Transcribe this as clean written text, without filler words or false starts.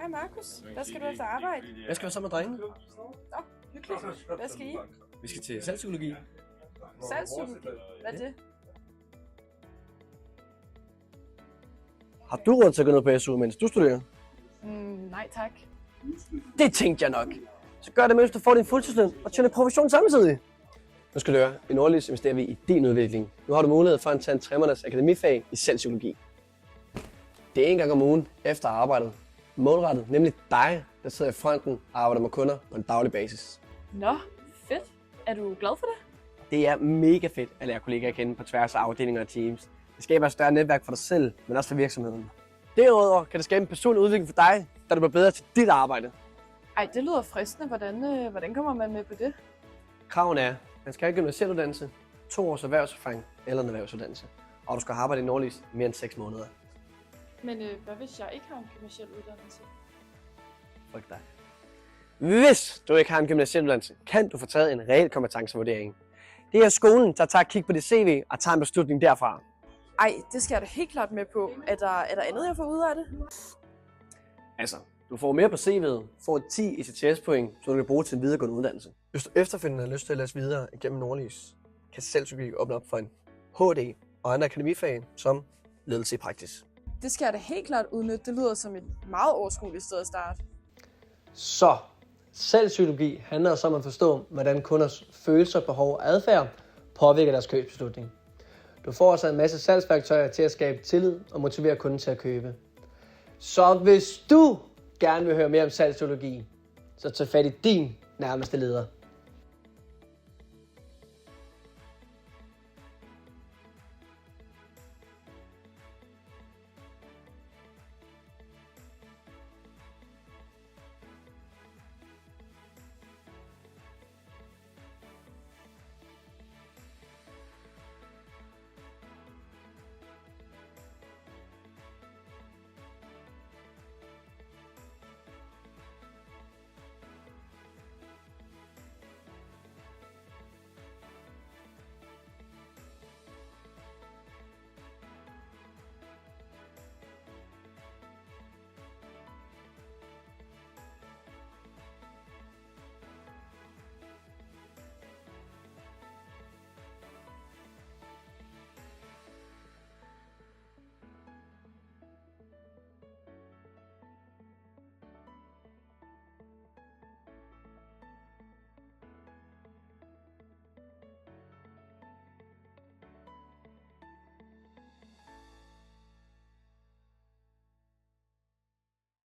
Hej Markus, hvad skal du efter arbejde? Jeg skal være sammen med drengene. Nå, hyggeligt. Hvad skal I? Vi skal til salgspsykologi. Salgspsykologi. Hvad er det? Har du råd til at gå ned på SU, mens du studerer? Nej tak. Det tænkte jeg nok. Så gør det, mens du får din fuldtidsløn og tjener profession samtidig. Nu skal du høre, i Nordlys investerer vi i din udvikling. Nu har du mulighed for at tage en 3-måneders akademifag i salgspsykologi. Det er en gang om ugen efter arbejdet. Målrettet, nemlig dig, der sidder i fronten og arbejder med kunder på en daglig basis. Nå, fedt. Er du glad for det? Det er mega fedt at lære kollegaer at kende på tværs af afdelinger og teams. Det skaber et større netværk for dig selv, men også for virksomheden. Derudover kan det skabe en personlig udvikling for dig, da du bliver bedre til dit arbejde. Ej, det lyder fristende. Hvordan kommer man med på det? Kravene er, man skal have gymnasial uddannelse, 2 års erhvervserfaring eller en erhvervsuddannelse. Og du skal have arbejdet i Nordlys i mere end 6 måneder. Men hvad hvis jeg ikke har en gymnasial uddannelse? Frygt dig. Hvis du ikke har en gymnasial uddannelse, kan du få taget en reel kompetencevurdering. Det er skolen, der tager et kig på dit CV og tager en beslutning derfra. Ej, det skal jeg da helt klart med på. Er der andet, jeg får ud af det? Altså, du får mere på CV'et, får 10 ECTS-point, så du kan bruge til en videregående uddannelse. Hvis du efterfølgende har lyst til at læse videre igennem Nordlys, kan salgspsykologi åbne op for en HD og andre akademifag som ledelse i praksis. Det skal jeg da helt klart udnytte. Det lyder som et meget overskueligt sted at starte. Så, salgspsykologi handler også om at forstå, hvordan kunders følelser, behov og adfærd påvirker deres købsbeslutning. Du får også en masse salgsværktøjer til at skabe tillid og motivere kunden til at købe. Så hvis du gerne vil høre mere om salgspsykologi, så tag fat i din nærmeste leder.